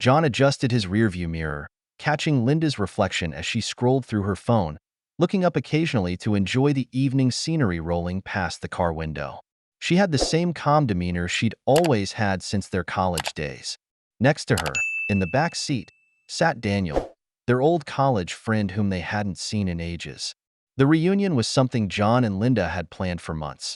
John adjusted his rearview mirror, catching Linda's reflection as she scrolled through her phone, looking up occasionally to enjoy the evening scenery rolling past the car window. She had the same calm demeanor she'd always had since their college days. Next to her, in the back seat, sat Daniel, their old college friend whom they hadn't seen in ages. The reunion was something John and Linda had planned for months.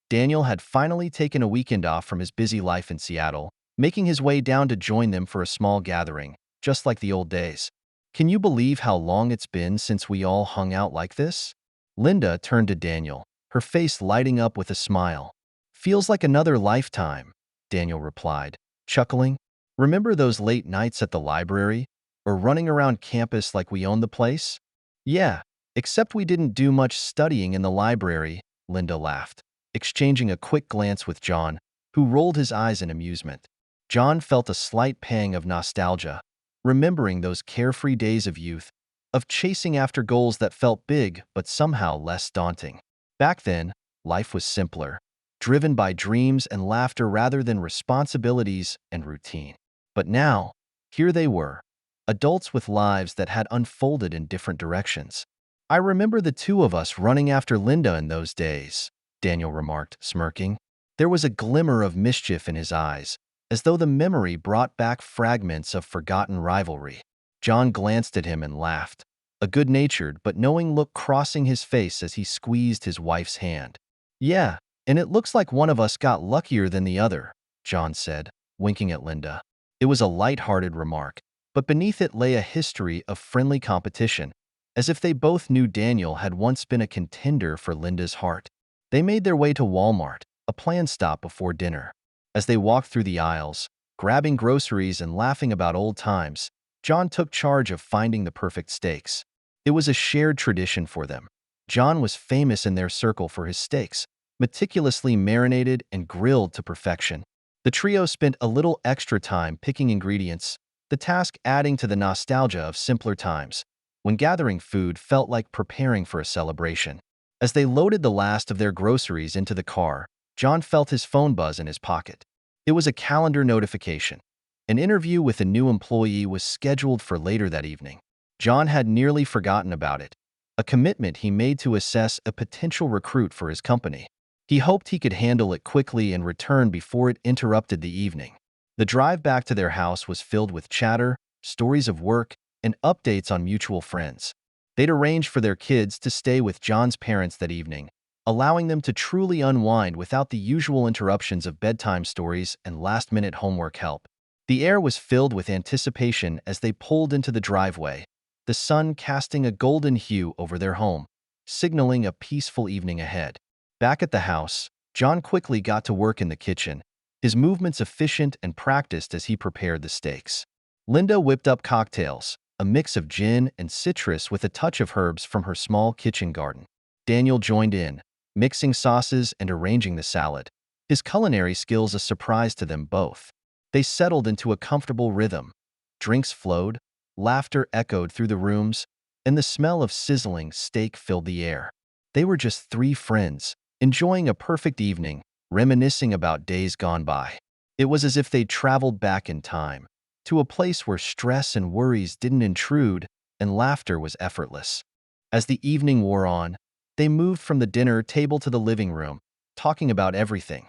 Daniel had finally taken a weekend off from his busy life in Seattle, making his way down to join them for a small gathering, just like the old days. "Can you believe how long it's been since we all hung out like this?" Linda turned to Daniel, her face lighting up with a smile. "Feels like another lifetime," Daniel replied, chuckling. "Remember those late nights at the library? Or running around campus like we owned the place?" "Yeah, except we didn't do much studying in the library," Linda laughed, exchanging a quick glance with John, who rolled his eyes in amusement. John felt a slight pang of nostalgia, remembering those carefree days of youth, of chasing after goals that felt big but somehow less daunting. Back then, life was simpler, driven by dreams and laughter rather than responsibilities and routine. But now, here they were, adults with lives that had unfolded in different directions. "I remember the two of us running after Linda in those days," Daniel remarked, smirking. There was a glimmer of mischief in his eyes, as though the memory brought back fragments of forgotten rivalry. John glanced at him and laughed, a good-natured but knowing look crossing his face as he squeezed his wife's hand. "Yeah, and it looks like one of us got luckier than the other," John said, winking at Linda. It was a light-hearted remark, but beneath it lay a history of friendly competition, as if they both knew Daniel had once been a contender for Linda's heart. They made their way to Walmart, a planned stop before dinner. As they walked through the aisles, grabbing groceries and laughing about old times, John took charge of finding the perfect steaks. It was a shared tradition for them. John was famous in their circle for his steaks, meticulously marinated and grilled to perfection. The trio spent a little extra time picking ingredients, the task adding to the nostalgia of simpler times, when gathering food felt like preparing for a celebration. As they loaded the last of their groceries into the car, John felt his phone buzz in his pocket. It was a calendar notification. An interview with a new employee was scheduled for later that evening. John had nearly forgotten about it, a commitment he made to assess a potential recruit for his company. He hoped he could handle it quickly and return before it interrupted the evening. The drive back to their house was filled with chatter, stories of work, and updates on mutual friends. They'd arranged for their kids to stay with Jons Parents that evening, allowing them to truly unwind without the usual interruptions of bedtime stories and last-minute homework help. The air was filled with anticipation as they pulled into the driveway, the sun casting a golden hue over their home, signaling a peaceful evening ahead. Back at the house, John quickly got to work in the kitchen, his movements efficient and practiced as he prepared the steaks. Linda whipped up cocktails, a mix of gin and citrus with a touch of herbs from her small kitchen garden. Daniel joined in, mixing sauces and arranging the salad, his culinary skills a surprise to them both. They settled into a comfortable rhythm. Drinks flowed, laughter echoed through the rooms, and the smell of sizzling steak filled the air. They were just three friends, enjoying a perfect evening, reminiscing about days gone by. It was as if they'd traveled back in time, to a place where stress and worries didn't intrude and laughter was effortless. As the evening wore on, they moved from the dinner table to the living room, talking about everything,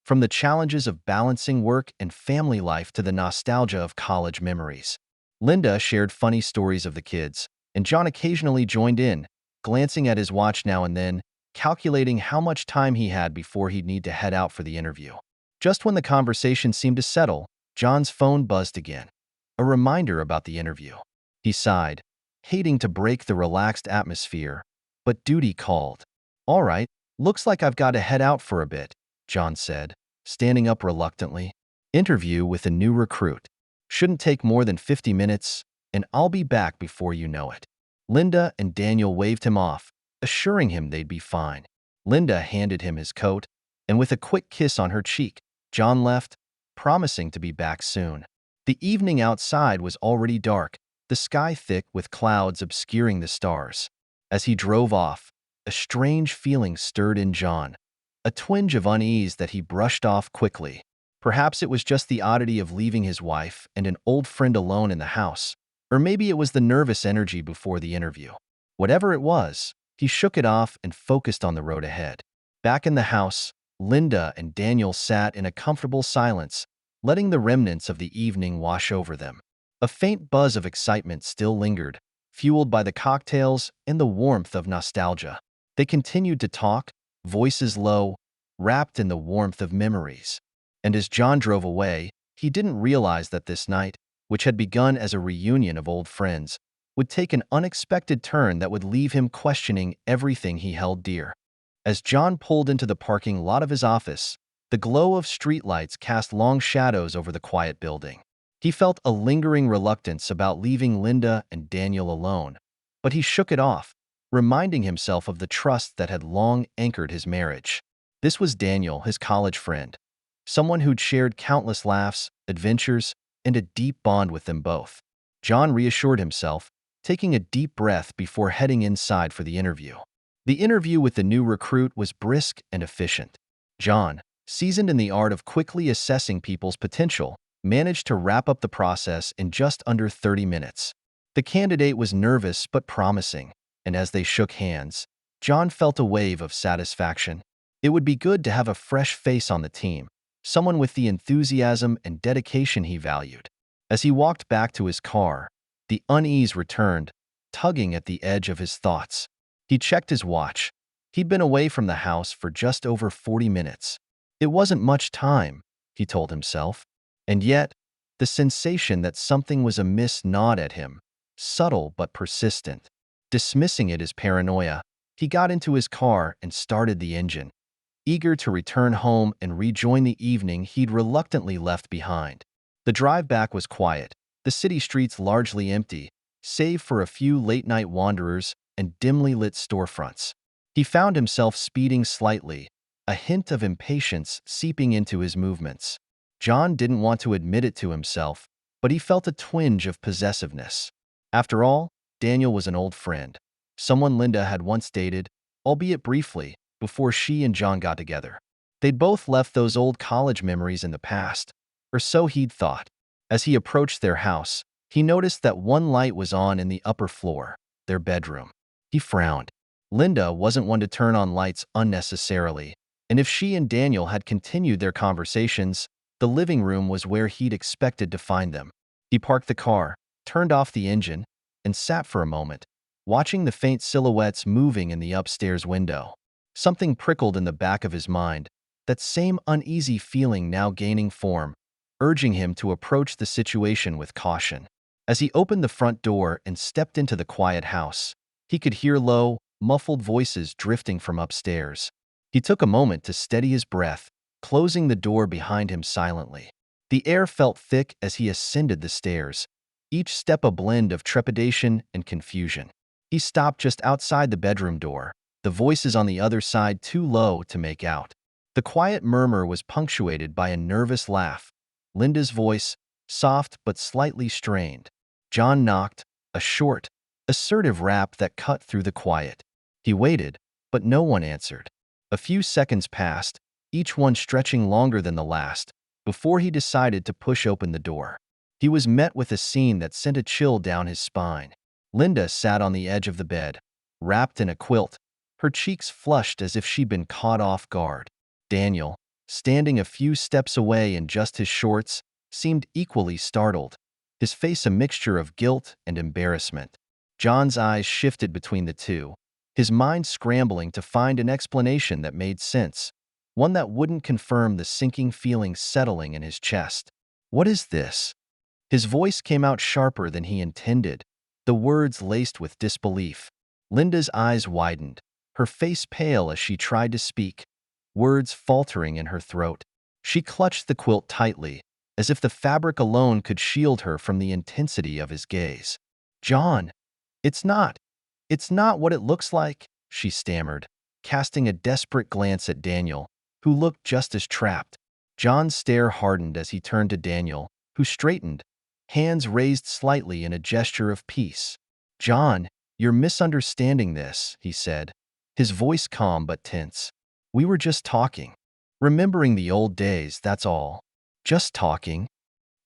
from the challenges of balancing work and family life to the nostalgia of college memories. Linda shared funny stories of the kids, and John occasionally joined in, glancing at his watch now and then, calculating how much time he had before he'd need to head out for the interview. Just when the conversation seemed to settle, John's phone buzzed again, a reminder about the interview. He sighed, hating to break the relaxed atmosphere, but duty called. "All right, looks like I've got to head out for a bit," John said, standing up reluctantly. "Interview with a new recruit. Shouldn't take more than 50 minutes, and I'll be back before you know it." Linda and Daniel waved him off, assuring him they'd be fine. Linda handed him his coat, and with a quick kiss on her cheek, John left, promising to be back soon. The evening outside was already dark, the sky thick with clouds obscuring the stars. As he drove off, a strange feeling stirred in John, a twinge of unease that he brushed off quickly. Perhaps it was just the oddity of leaving his wife and an old friend alone in the house, or maybe it was the nervous energy before the interview. Whatever it was, he shook it off and focused on the road ahead. Back in the house, Linda and Daniel sat in a comfortable silence, letting the remnants of the evening wash over them. A faint buzz of excitement still lingered, fueled by the cocktails and the warmth of nostalgia. They continued to talk, voices low, wrapped in the warmth of memories. And as John drove away, he didn't realize that this night, which had begun as a reunion of old friends, would take an unexpected turn that would leave him questioning everything he held dear. As John pulled into the parking lot of his office, the glow of streetlights cast long shadows over the quiet building. He felt a lingering reluctance about leaving Linda and Daniel alone, but he shook it off, reminding himself of the trust that had long anchored his marriage. This was Daniel, his college friend, someone who'd shared countless laughs, adventures, and a deep bond with them both. John reassured himself, taking a deep breath before heading inside for the interview. The interview with the new recruit was brisk and efficient. John, seasoned in the art of quickly assessing people's potential, managed to wrap up the process in just under 30 minutes. The candidate was nervous but promising, and as they shook hands, John felt a wave of satisfaction. It would be good to have a fresh face on the team, someone with the enthusiasm and dedication he valued. As he walked back to his car, the unease returned, tugging at the edge of his thoughts. He checked his watch. He'd been away from the house for just over 40 minutes. It wasn't much time, he told himself. And yet, the sensation that something was amiss gnawed at him, subtle but persistent. Dismissing it as paranoia, he got into his car and started the engine, eager to return home and rejoin the evening he'd reluctantly left behind. The drive back was quiet, the city streets largely empty, save for a few late-night wanderers and dimly lit storefronts. He found himself speeding slightly, a hint of impatience seeping into his movements. John didn't want to admit it to himself, but he felt a twinge of possessiveness. After all, Daniel was an old friend, someone Linda had once dated, albeit briefly, before she and John got together. They'd both left those old college memories in the past, or so he'd thought. As he approached their house, he noticed that one light was on in the upper floor, their bedroom. He frowned. Linda wasn't one to turn on lights unnecessarily, and if she and Daniel had continued their conversations, the living room was where he'd expected to find them. He parked the car, turned off the engine, and sat for a moment, watching the faint silhouettes moving in the upstairs window. Something prickled in the back of his mind, that same uneasy feeling now gaining form, urging him to approach the situation with caution. As he opened the front door and stepped into the quiet house, he could hear low, muffled voices drifting from upstairs. He took a moment to steady his breath, closing the door behind him silently. The air felt thick as he ascended the stairs, each step a blend of trepidation and confusion. He stopped just outside the bedroom door, the voices on the other side too low to make out. The quiet murmur was punctuated by a nervous laugh, Linda's voice, soft but slightly strained. John knocked, a short, assertive rap that cut through the quiet. He waited, but no one answered. A few seconds passed, each one stretching longer than the last, before he decided to push open the door. He was met with a scene that sent a chill down his spine. Linda sat on the edge of the bed, wrapped in a quilt, her cheeks flushed as if she'd been caught off guard. Daniel, standing a few steps away in just his shorts, seemed equally startled, his face a mixture of guilt and embarrassment. John's eyes shifted between the two, his mind scrambling to find an explanation that made sense, one that wouldn't confirm the sinking feeling settling in his chest. "What is this?" His voice came out sharper than he intended, the words laced with disbelief. Linda's eyes widened, her face pale as she tried to speak, words faltering in her throat. She clutched the quilt tightly, as if the fabric alone could shield her from the intensity of his gaze. "John, it's not what it looks like," she stammered, casting a desperate glance at Daniel, who looked just as trapped. John's stare hardened as he turned to Daniel, who straightened, hands raised slightly in a gesture of peace. "John, you're misunderstanding this," he said, his voice calm but tense. "We were just talking. Remembering the old days, that's all." Just talking.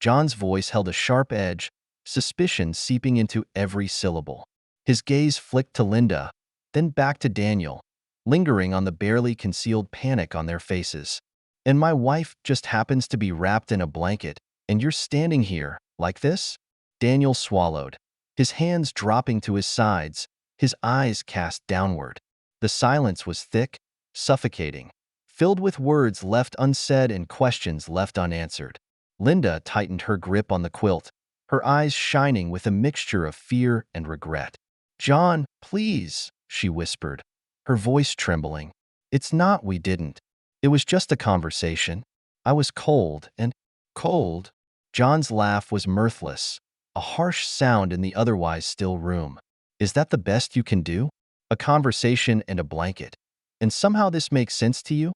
John's voice held a sharp edge, suspicion seeping into every syllable. His gaze flicked to Linda, then back to Daniel, lingering on the barely concealed panic on their faces. And my wife just happens to be wrapped in a blanket, and you're standing here, like this? Daniel swallowed, his hands dropping to his sides, his eyes cast downward. The silence was thick, suffocating, filled with words left unsaid and questions left unanswered. Linda tightened her grip on the quilt, her eyes shining with a mixture of fear and regret. "John, please," she whispered, her voice trembling. "It's not we didn't. It was just a conversation. I was cold and—" "Cold?" John's laugh was mirthless, a harsh sound in the otherwise still room. "Is that the best you can do? A conversation and a blanket. And somehow this makes sense to you?"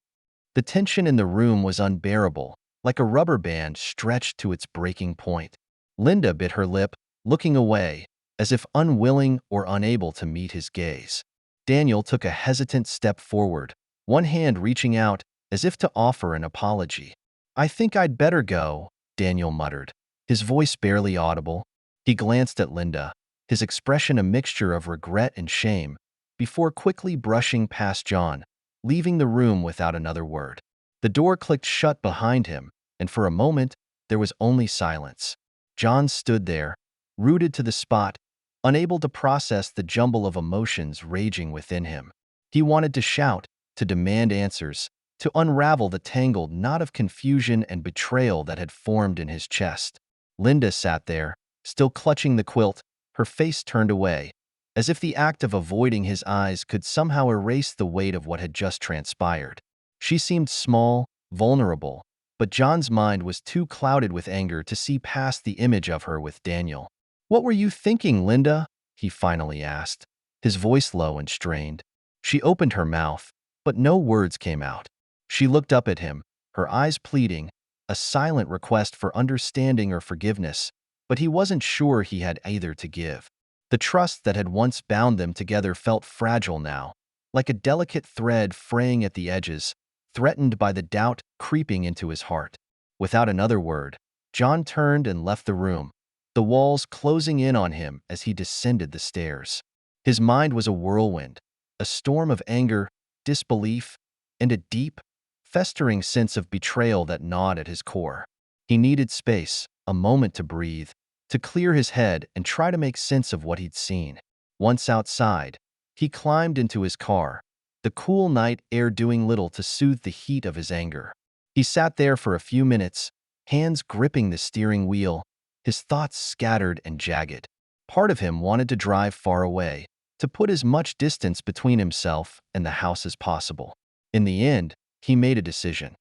The tension in the room was unbearable, like a rubber band stretched to its breaking point. Linda bit her lip, looking away, as if unwilling or unable to meet his gaze. Daniel took a hesitant step forward, one hand reaching out as if to offer an apology. "I think I'd better go," Daniel muttered, his voice barely audible. He glanced at Linda, his expression a mixture of regret and shame, before quickly brushing past John, leaving the room without another word. The door clicked shut behind him, and for a moment, there was only silence. John stood there, rooted to the spot, unable to process the jumble of emotions raging within him. He wanted to shout, to demand answers, to unravel the tangled knot of confusion and betrayal that had formed in his chest. Linda sat there, still clutching the quilt, her face turned away, as if the act of avoiding his eyes could somehow erase the weight of what had just transpired. She seemed small, vulnerable, but John's mind was too clouded with anger to see past the image of her with Daniel. "What were you thinking, Linda?" he finally asked, his voice low and strained. She opened her mouth, but no words came out. She looked up at him, her eyes pleading, a silent request for understanding or forgiveness, but he wasn't sure he had either to give. The trust that had once bound them together felt fragile now, like a delicate thread fraying at the edges, threatened by the doubt creeping into his heart. Without another word, John turned and left the room, the walls closing in on him as he descended the stairs. His mind was a whirlwind, a storm of anger, disbelief, and a deep, festering sense of betrayal that gnawed at his core. He needed space, a moment to breathe, to clear his head and try to make sense of what he'd seen. Once outside, he climbed into his car, the cool night air doing little to soothe the heat of his anger. He sat there for a few minutes, hands gripping the steering wheel, his thoughts scattered and jagged. Part of him wanted to drive far away, to put as much distance between himself and the house as possible. In the end, he made a decision.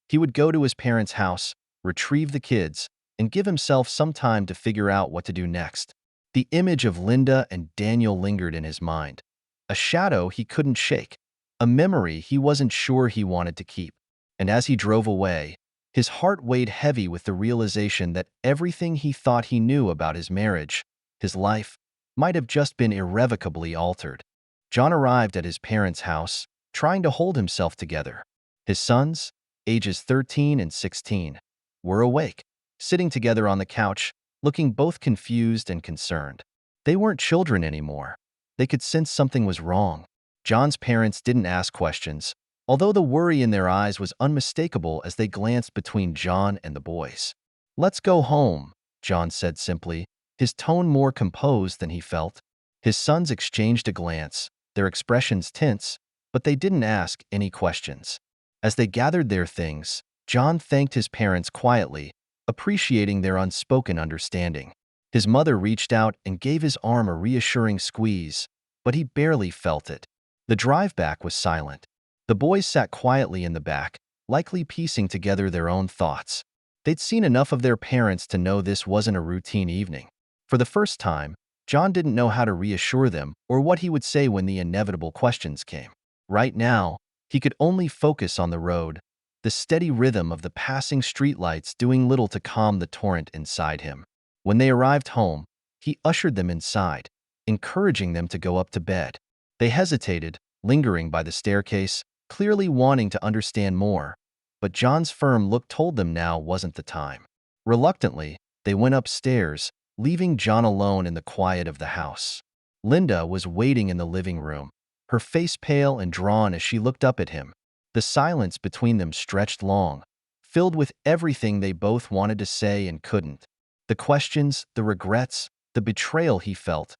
He would go to his parents' house, retrieve the kids, and give himself some time to figure out what to do next. The image of Linda and Daniel lingered in his mind, a shadow he couldn't shake, a memory he wasn't sure he wanted to keep. And as he drove away, his heart weighed heavy with the realization that everything he thought he knew about his marriage, his life, might have just been irrevocably altered. John arrived at his parents' house, trying to hold himself together. His sons, ages 13 and 16, were awake, sitting together on the couch, looking both confused and concerned. They weren't children anymore. They could sense something was wrong. John's parents didn't ask questions, although the worry in their eyes was unmistakable as they glanced between John and the boys. "Let's go home," John said simply, his tone more composed than he felt. His sons exchanged a glance, their expressions tense, but they didn't ask any questions. As they gathered their things, John thanked his parents quietly, appreciating their unspoken understanding. His mother reached out and gave his arm a reassuring squeeze, but he barely felt it. The drive back was silent. The boys sat quietly in the back, likely piecing together their own thoughts. They'd seen enough of their parents to know this wasn't a routine evening. For the first time, John didn't know how to reassure them or what he would say when the inevitable questions came. Right now, he could only focus on the road, the steady rhythm of the passing streetlights doing little to calm the torrent inside him. When they arrived home, he ushered them inside, encouraging them to go up to bed. They hesitated, lingering by the staircase, clearly wanting to understand more, but John's firm look told them now wasn't the time. Reluctantly, they went upstairs, leaving John alone in the quiet of the house. Linda was waiting in the living room, her face pale and drawn as she looked up at him. The silence between them stretched long, filled with everything they both wanted to say and couldn't. The questions, the regrets, the betrayal he felt,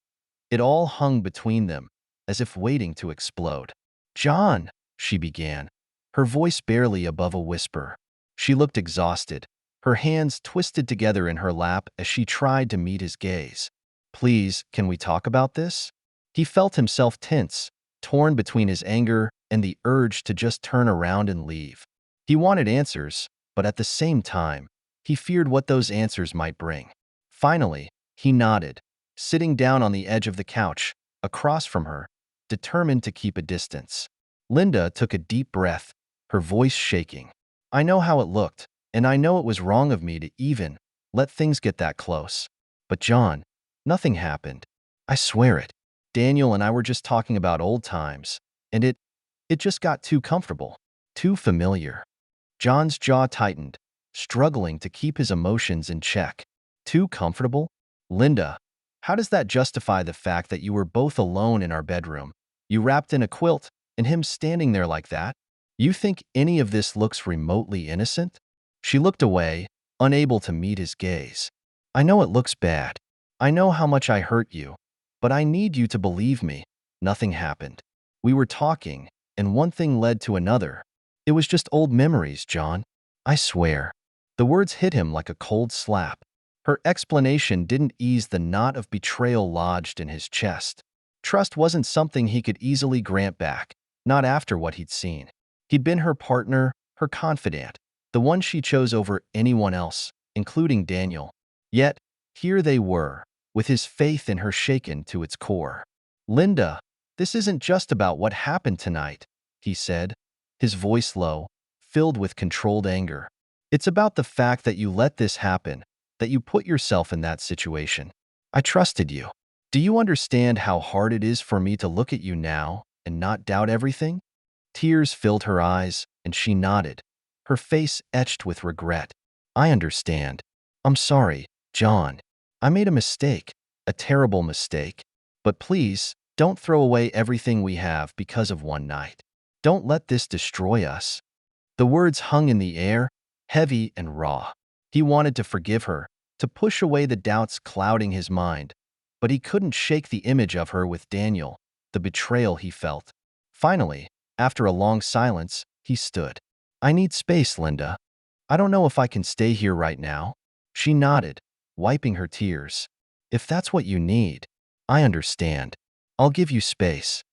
it all hung between them, as if waiting to explode. "John," she began, her voice barely above a whisper. She looked exhausted, her hands twisted together in her lap as she tried to meet his gaze. "Please, can we talk about this?" He felt himself tense, torn between his anger and the urge to just turn around and leave. He wanted answers, but at the same time, he feared what those answers might bring. Finally, he nodded, sitting down on the edge of the couch, across from her, determined to keep a distance. Linda took a deep breath, her voice shaking. "I know how it looked, and I know it was wrong of me to even let things get that close. But John, nothing happened. I swear it. Daniel and I were just talking about old times, and it just got too comfortable, too familiar." John's jaw tightened, struggling to keep his emotions in check. "Too comfortable? Linda, how does that justify the fact that you were both alone in our bedroom, you wrapped in a quilt, and him standing there like that? You think any of this looks remotely innocent?" She looked away, unable to meet his gaze. "I know it looks bad. I know how much I hurt you, but I need you to believe me. Nothing happened. We were talking, and one thing led to another. It was just old memories, John. I swear." The words hit him like a cold slap. Her explanation didn't ease the knot of betrayal lodged in his chest. Trust wasn't something he could easily grant back, not after what he'd seen. He'd been her partner, her confidant, the one she chose over anyone else, including Daniel. Yet, here they were, with his faith in her shaken to its core. "Linda, this isn't just about what happened tonight," he said, his voice low, filled with controlled anger. "It's about the fact that you let this happen, that you put yourself in that situation. I trusted you. Do you understand how hard it is for me to look at you now and not doubt everything?" Tears filled her eyes, and she nodded, her face etched with regret. "I understand. I'm sorry, John. I made a mistake, a terrible mistake. But please, don't throw away everything we have because of one night. Don't let this destroy us." The words hung in the air, heavy and raw. He wanted to forgive her, to push away the doubts clouding his mind, but he couldn't shake the image of her with Daniel, the betrayal he felt. Finally, after a long silence, he stood. "I need space, Linda. I don't know if I can stay here right now." She nodded, wiping her tears. "If that's what you need, I understand. I'll give you space."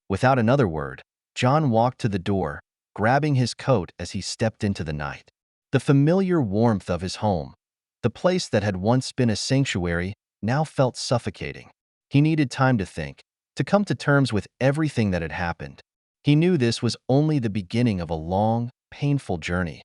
Without another word, John walked to the door, grabbing his coat as he stepped into the night. The familiar warmth of his home, the place that had once been a sanctuary, now felt suffocating. He needed time to think, to come to terms with everything that had happened. He knew this was only the beginning of a long, painful journey,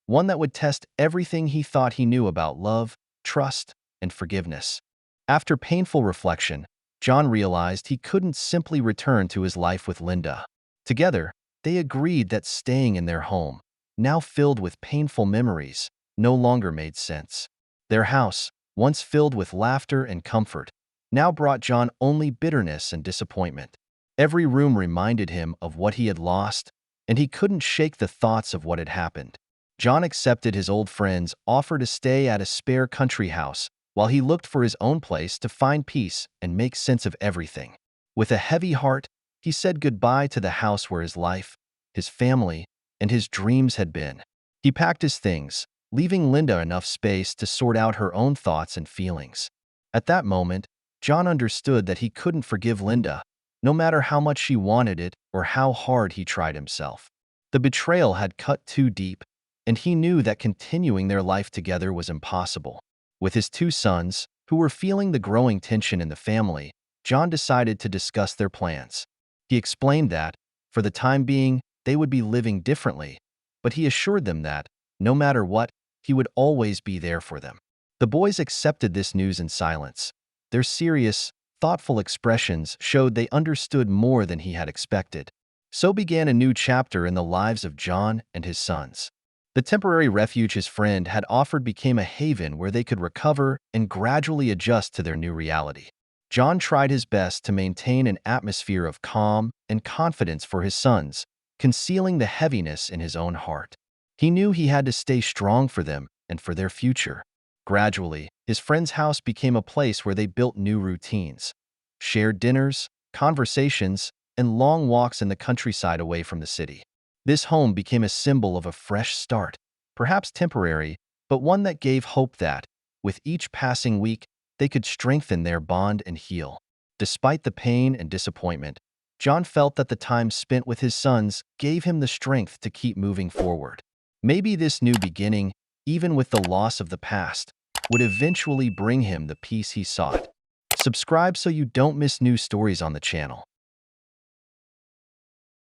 one that would test everything he thought he knew about love, trust, and forgiveness. After painful reflection, John realized he couldn't simply return to his life with Linda. Together, they agreed that staying in their home, now filled with painful memories, no longer made sense. Their house, once filled with laughter and comfort, now brought John only bitterness and disappointment. Every room reminded him of what he had lost, and he couldn't shake the thoughts of what had happened. John accepted his old friend's offer to stay at a spare country house while he looked for his own place to find peace and make sense of everything. With a heavy heart, he said goodbye to the house where his life, his family, and his dreams had been. He packed his things, leaving Linda enough space to sort out her own thoughts and feelings. At that moment, John understood that he couldn't forgive Linda, no matter how much she wanted it or how hard he tried himself. The betrayal had cut too deep, and he knew that continuing their life together was impossible. With his two sons, who were feeling the growing tension in the family, John decided to discuss their plans. He explained that, for the time being, they would be living differently, but he assured them that, no matter what, he would always be there for them. The boys accepted this news in silence. Their serious, thoughtful expressions showed they understood more than he had expected. So began a new chapter in the lives of John and his sons. The temporary refuge his friend had offered became a haven where they could recover and gradually adjust to their new reality. John tried his best to maintain an atmosphere of calm and confidence for his sons, concealing the heaviness in his own heart. He knew he had to stay strong for them and for their future. Gradually, his friend's house became a place where they built new routines. Shared dinners, conversations, and long walks in the countryside away from the city. This home became a symbol of a fresh start, perhaps temporary, but one that gave hope that, with each passing week, they could strengthen their bond and heal. Despite the pain and disappointment, John felt that the time spent with his sons gave him the strength to keep moving forward. Maybe this new beginning, even with the loss of the past, would eventually bring him the peace he sought. Subscribe so you don't miss new stories on the channel.